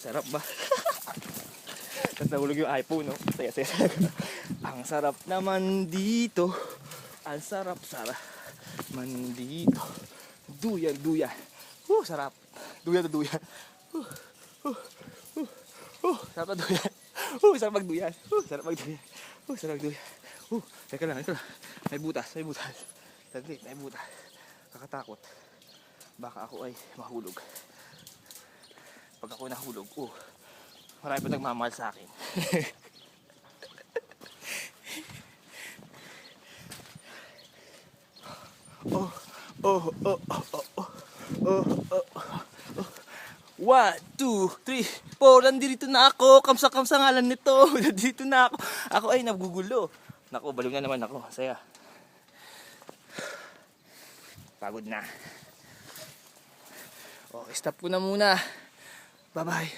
Sarap ba? Tapos nahulog yung iPhone, no? Saya. Ang sarap naman dito. Ang sarap man dito. Duyan. Sarap. Duyan. Sarap na duyan. Sarap magduyan. Sarap magduyan. Teka lang. May butas. Saglit, may butas. Kakatakot. Baka ako ay mahulog. Pag ako nahulog, marami pa nagmamahal sa akin. One, two, three, four. Nandito na ako. Kamsa ngalan nito. Nandito na ako. Ako ay nagugulo. Naku, baliw na naman ako. Saya. Pagod na. Stop ko na muna. Bye-bye.